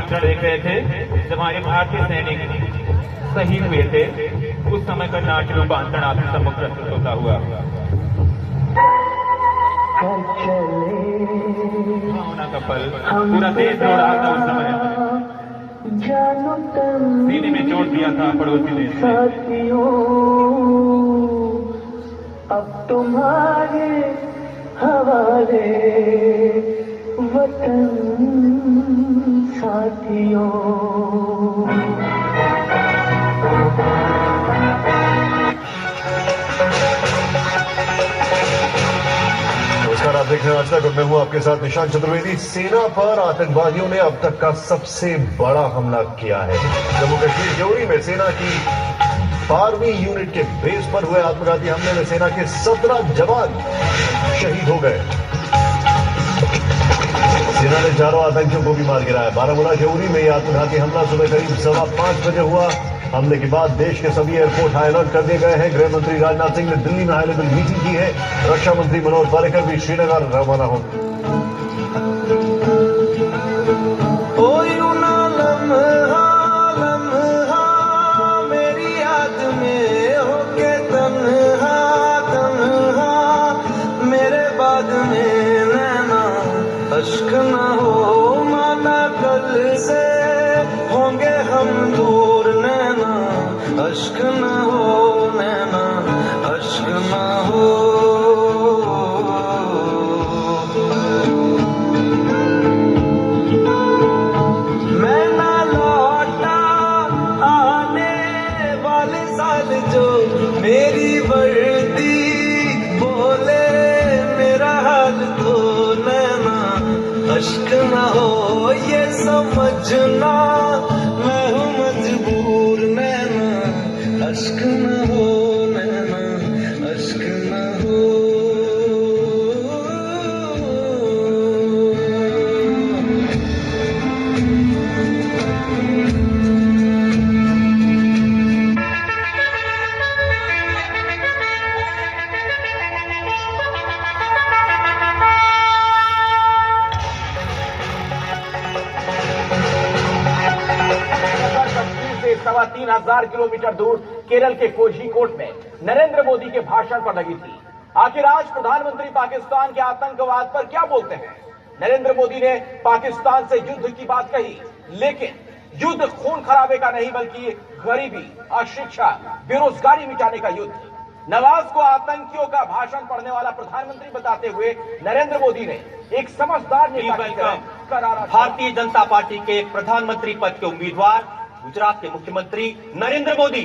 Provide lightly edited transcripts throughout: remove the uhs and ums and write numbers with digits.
क्षण देख रहे थे जब हमारे भारतीय सैनिक शहीद हुए थे। उस समय का नाट्य रूपांतरण आपके सम्मुख प्रस्तुत होता हुआ। भावना का पल पूरा देश रो रहा था उस समय। सीने में चोट दिया था पड़ोसी देश ने। अब तुम्हारे हवाले वतन साथियों। नमस्कार, आप देख रहे हैं आज तक और मैं हूं आपके साथ निशांत चतुर्वेदी। सेना पर आतंकवादियों ने अब तक का सबसे बड़ा हमला किया है। जम्मू कश्मीर के उरी में सेना की 12वीं यूनिट के बेस पर हुए आत्मघाती हमले में सेना के 17 जवान शहीद हो गए। सेना ने 4 आतंकियों को भी मार गिराया। बारामूला के उरी में यह आत्मघाती हमला सुबह करीब 5:15 बजे हुआ। हमले के बाद देश के सभी एयरपोर्ट हाई अलर्ट कर दिए गए हैं। गृह मंत्री राजनाथ सिंह ने दिल्ली में हाई लेवल मीटिंग की है। रक्षा मंत्री मनोहर पर्रिकर भी श्रीनगर रवाना होंगे। अश्क न हो माना कल से होंगे हम दूर नैना। अश्क न हो नैना, अश्क न हो। मैं ना लौटा आने वाले साल जो मेरी वर्दी बोले मेरा हाल तो नैना। अश्क न हो ये समझना मैं हूँ मजबूर नैना। अश्क न हो नैना, अश्क न हो। से 3,500 किलोमीटर दूर केरल के कोझिकोड में नरेंद्र मोदी के भाषण पर लगी थी। आखिर आज प्रधानमंत्री पाकिस्तान के आतंकवाद पर क्या बोलते हैं? नरेंद्र मोदी ने पाकिस्तान से युद्ध की बात कही, लेकिन युद्ध खून खराबे का नहीं बल्कि गरीबी, अशिक्षा, बेरोजगारी मिटाने का युद्ध। नवाज को आतंकियों का भाषण पढ़ने वाला प्रधानमंत्री बताते हुए नरेंद्र मोदी ने एक समझदार नेता की तरह करारा। भारतीय जनता पार्टी के प्रधानमंत्री पद के उम्मीदवार गुजरात के मुख्यमंत्री नरेंद्र मोदी।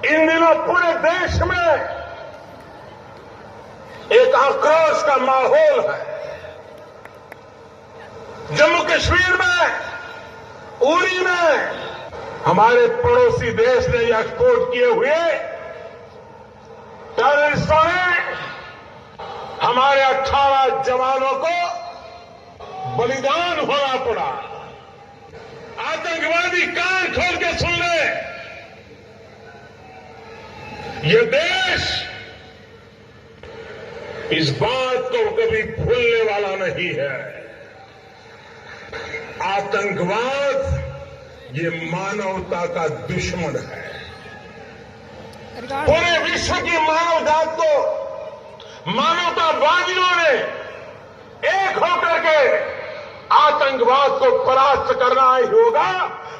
इन दिनों पूरे देश में एक आक्रोश का माहौल है। जम्मू कश्मीर में, उरी में हमारे पड़ोसी देश ने एक्सपोर्ट किए हुए टेररिस्टों ने हमारे 18 जवानों को बलिदान होना पड़ा। आतंकवादी कान खोल के सुन ले, ये देश इस बात को कभी भूलने वाला नहीं है। आतंकवाद ये मानवता का दुश्मन है। पूरे विश्व की मानव जात को मानवतावादियों ने एक होकर के आतंकवाद को परास्त करना ही होगा।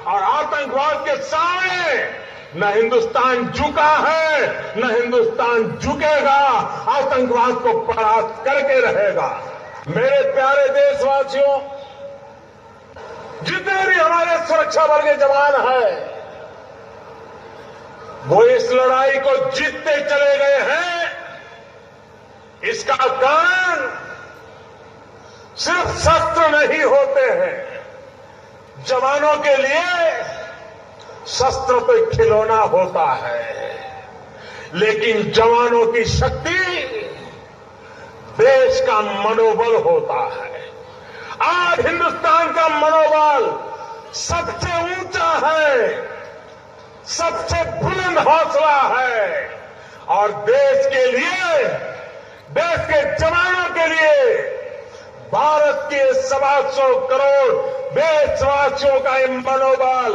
और आतंकवाद के सामने न हिंदुस्तान झुका है, न हिंदुस्तान झुकेगा। आतंकवाद को परास्त करके रहेगा। मेरे प्यारे देशवासियों, जितने भी हमारे सुरक्षा बल के जवान हैं, वो इस लड़ाई को जीतते चले गए हैं। इसका कारण सिर्फ शस्त्र नहीं होते हैं। जवानों के लिए शस्त्र तो खिलौना होता है, लेकिन जवानों की शक्ति देश का मनोबल होता है। आज हिंदुस्तान का मनोबल सबसे ऊंचा है, सबसे बुलंद हौसला है और देश के लिए, देश के जवानों के लिए, भारत के 125 करोड़ देशवासियों का ये मनोबल,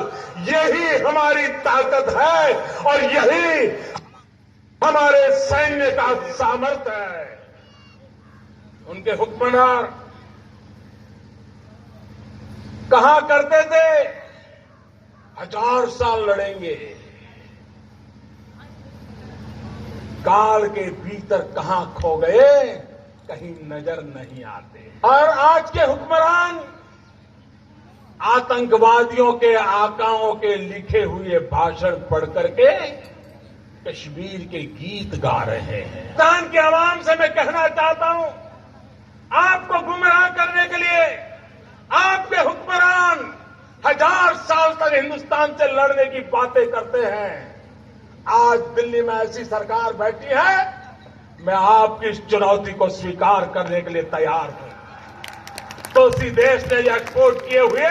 यही हमारी ताकत है और यही हमारे सैन्य का सामर्थ्य है। उनके हुक्मरान कहा करते थे 1000 साल लड़ेंगे, काल के भीतर कहां खो गए कहीं नजर नहीं आते। और आज के हुक्मरान आतंकवादियों के आकाओं के लिखे हुए भाषण पढ़ करके कश्मीर के गीत गा रहे हैं। हिंदुस्तान की आवाम से मैं कहना चाहता हूं, आपको गुमराह करने के लिए आपके हुक्मरान 1000 साल तक हिंदुस्तान से लड़ने की बातें करते हैं। आज दिल्ली में ऐसी सरकार बैठी है, मैं आपकी इस चुनौती को स्वीकार करने के लिए तैयार हूं। तो उसी देश ने ये एक्सपोर्ट किए हुए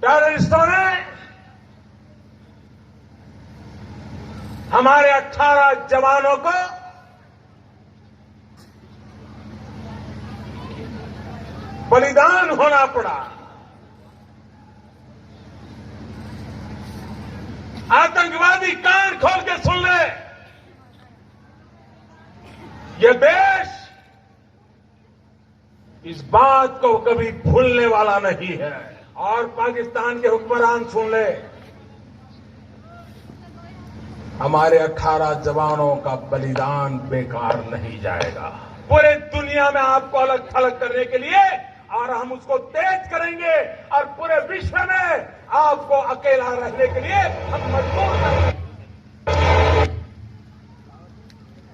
टेररिस्टों ने हमारे 18 जवानों को बलिदान होना पड़ा। आतंकवादी कान खोल के सुन ले, ये देश इस बात को कभी भूलने वाला नहीं है। और पाकिस्तान के हुक्मरान सुन ले, हमारे 18 जवानों का बलिदान बेकार नहीं जाएगा। पूरे दुनिया में आपको अलग थलग करने के लिए, और हम उसको तेज करेंगे और पूरे विश्व में आपको अकेला रहने के लिए हम मजबूर करेंगे।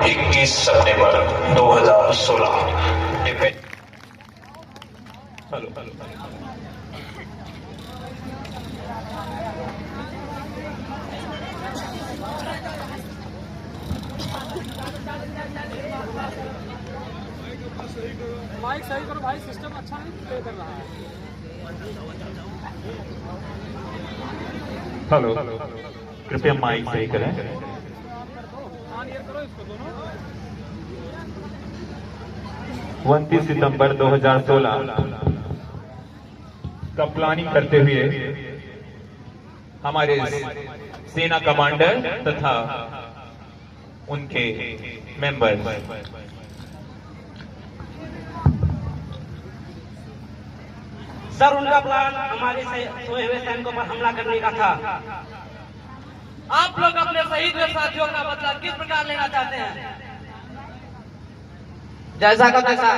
21 सितंबर 2016 माइक सही करो भाई, सिस्टम अच्छा नहीं प्ले कर रहा है। हेलो, कृपया माइक सही करें। ऑन ईयर करो इसको दोनों। 29 सितंबर 2016 का प्लानिंग करते हुए हमारे सेना कमांडर तथा उनके मेंबर सर, उनका प्लान हमारे सोए हुए सैनिकों पर हमला करने का था। आप लोग अपने शहीद हुए साथियों का बदला किस प्रकार लेना चाहते हैं? जैसा का तैसा।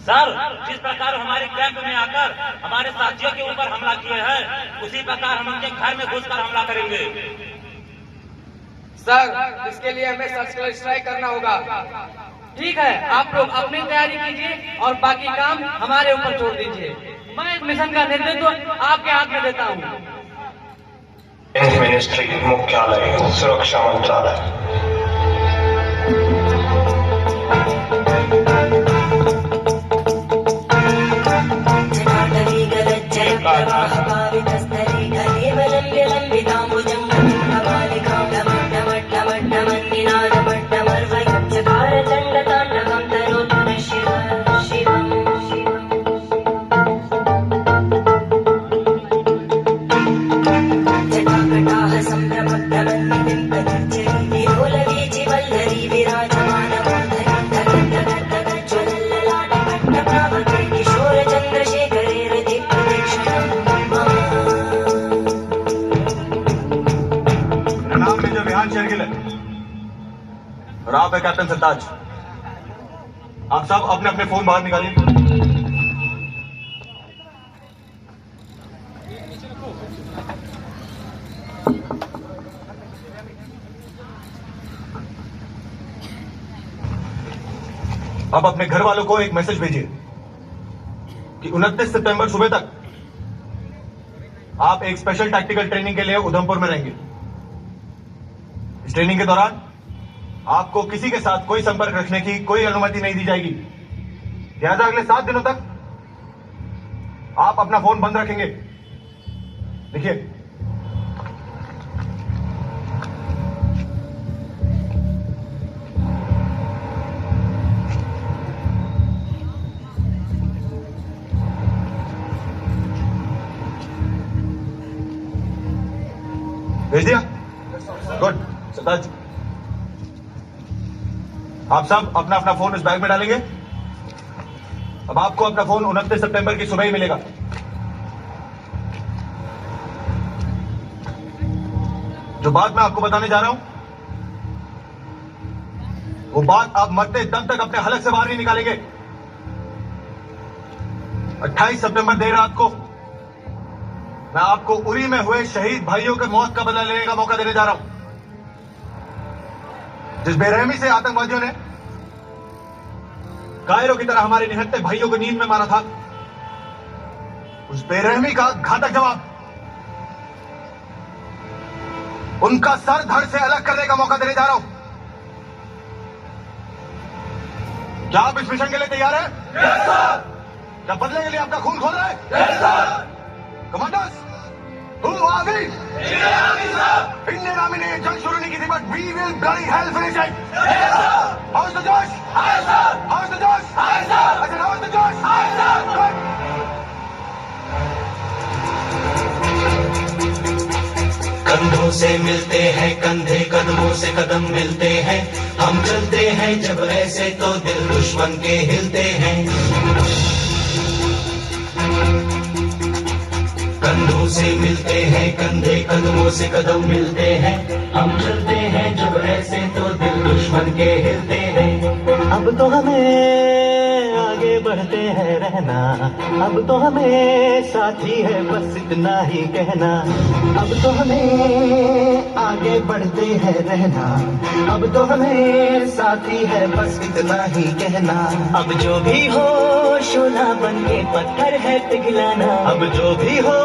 सर, जिस प्रकार हमारे कैंप में आकर हमारे साथियों के ऊपर हमला किए हैं, उसी प्रकार हम उनके घर में घुसकर हमला करेंगे। सर, इसके लिए हमें सर्जिकल स्ट्राइक करना होगा। ठीक है, आप लोग अपनी तैयारी कीजिए और बाकी काम हमारे ऊपर छोड़ दीजिए। मैं इस मिशन का नेतृत्व आपके हाथ में देता हूँ। मिनिस्ट्री, मुख्यालय, सुरक्षा मंत्रालय। और आप है कैप्टन सरताज। आप सब अपने अपने फोन बाहर निकालिए। अब अपने घर वालों को एक मैसेज भेजिए कि 29 सितंबर सुबह तक आप एक स्पेशल टैक्टिकल ट्रेनिंग के लिए उधमपुर में रहेंगे। इस ट्रेनिंग के दौरान आपको किसी के साथ कोई संपर्क रखने की कोई अनुमति नहीं दी जाएगी। लिहाजा अगले 7 दिनों तक आप अपना फोन बंद रखेंगे। देखिए, भेज दिया? गुड। सरताज, आप सब अपना अपना फोन इस बैग में डालेंगे। अब आपको अपना फोन 29 सितंबर की सुबह ही मिलेगा। जो बात मैं आपको बताने जा रहा हूं, वो बात आप मरते दम तक अपने हलक से बाहर नहीं निकालेंगे। 28 सितंबर देर रात को मैं आपको उरी में हुए शहीद भाइयों के मौत का बदला लेने का मौका देने जा रहा हूं। जिस बेरहमी से आतंकवादियों ने कायरों की तरह हमारे निहत्थे भाइयों को नींद में मारा था, उस बेरहमी का घातक जवाब उनका सर धड़ से अलग करने का मौका देने जा रहा हूं। क्या आप इस मिशन के लिए तैयार हैं? Yes sir. क्या बदले के लिए आपका खून खोल रहा है? Yes sir. Commanders, who are we? Indian army ने जंग शुरू नहीं की थी, but we will bloody hell finish it. Yes, sir. How's the Josh? Hi, sir. How's the Josh? Hi, sir. I said, how's the Josh? Hi, sir. Good. कंधों से मिलते हैं कंधे, कदमों से कदम मिलते हैं, हम चलते हैं जब ऐसे तो दिल दुश्मन के हिलते हैं। कंधों से मिलते हैं कंधे, कदमों से कदम मिलते हैं, हम चलते हैं जब ऐसे तो दिल दुश्मन के हिलते हैं। अब तो हमें आगे बढ़ते हैं रहना, अब तो हमें साथी है बस इतना ही कहना। अब तो हमें आगे बढ़ते हैं रहना, अब तो हमें साथी है बस इतना ही कहना। अब जो भी हो शोला बन के पत्थर है पिघलाना, अब जो भी हो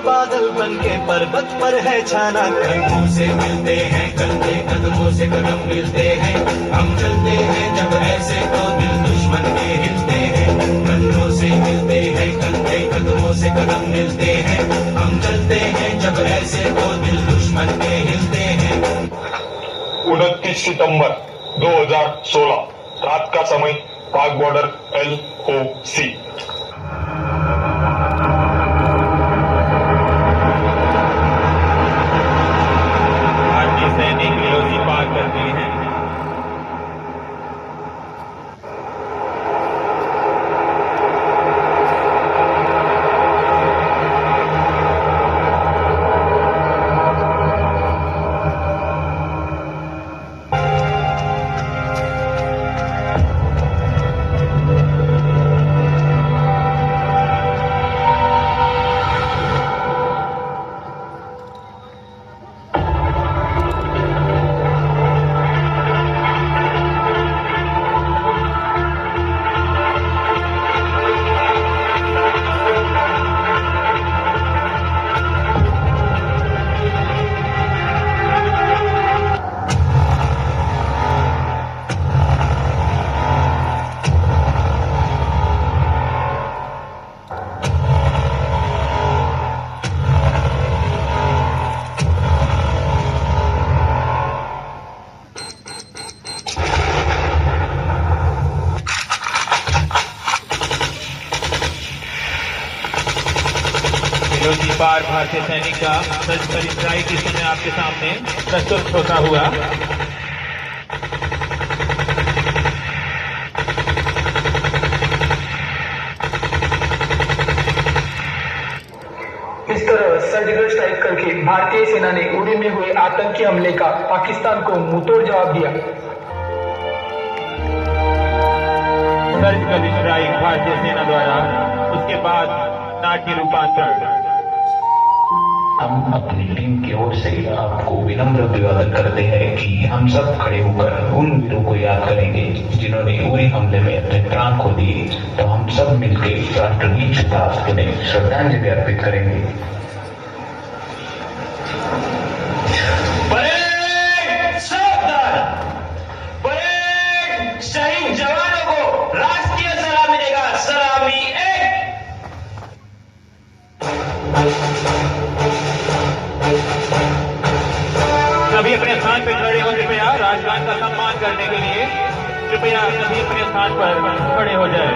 बादल बन के पर्वत पर है छाना। कंधों से मिलते हैं कंधे, कदमों से कदम मिलते हैं, हम चलते हैं जब ऐसे तो दिल दुश्मन के हिलते हैं। कंधों से मिलते हैं कंधे, कदमों से कदम मिलते हैं, हम चलते हैं जब ऐसे तो दिल दुश्मन के हिलते हैं। 29 सितंबर 2016 रात का समय, पाक बॉर्डर LOC। भारतीय सैनिक LOC पार कर गए हैं। LOC पार भारतीय सैनिक का सर्जिकल स्ट्राइक इस समय आपके सामने प्रस्तुत होता हुआ। इस तरह सर्जिकल स्ट्राइक करके भारतीय सेना ने उरी में हुए आतंकी हमले का पाकिस्तान को मुंहतोड़ जवाब दिया। सर्जिकल स्ट्राइक भारतीय सेना द्वारा, उसके बाद नाट्य रूपांतरण। हम अपनी टीम की ओर से आपको विनम्र अभिवादन करते हैं कि हम सब खड़े होकर उन वीरों को याद करेंगे जिन्होंने उरी हमले में अपने प्राण खो दिए। तो हम सब मिलकर राष्ट्रगीत के साथ उन्हें श्रद्धांजलि अर्पित करेंगे। सभी अपने स्थान पर खड़े हो कृपया राष्ट्रगान का सम्मान करने के लिए कृपया सभी अपने स्थान पर खड़े हो जाए।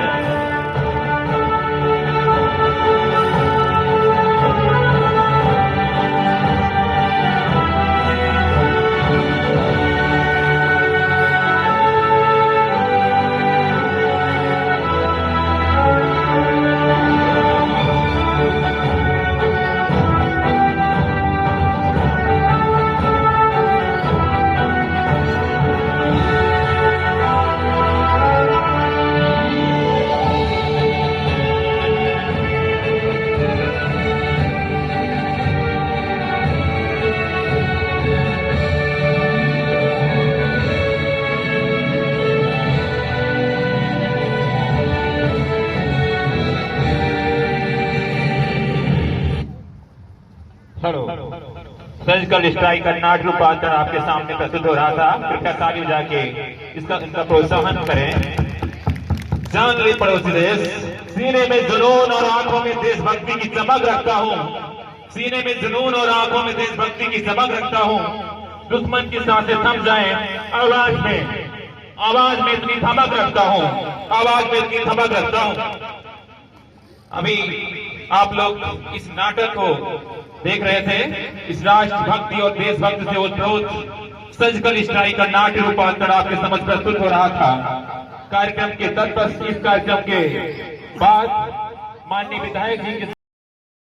सर्जिकल स्ट्राइक का नाट्य रूपांतर आपके सामने प्रस्तुत हो रहा था। कृपया तालियों जाके इनका प्रोत्साहन करें। जान ले पड़ोसी देश, सीने में जुनून और आंखों में देशभक्ति की चमक रखता हूँ। सीने में जुनून और आंखों में देशभक्ति की चमक रखता हूँ। दुश्मन की सांसें थम जाएं, आवाज में इतनी धमक रखता हूँ। आवाज में इतनी धमक रखता हूँ। अभी आप लोग इस नाटक को देख रहे थे। इस राष्ट्रभक्ति और देशभक्ति से ओतप्रोत सर्जिकल स्ट्राइक का नाट्य रूपांतर आपके समक्ष प्रस्तुत हो रहा था। कार्यक्रम के तत्पश्चात इस कार्यक्रम के बाद माननीय विधायक जी के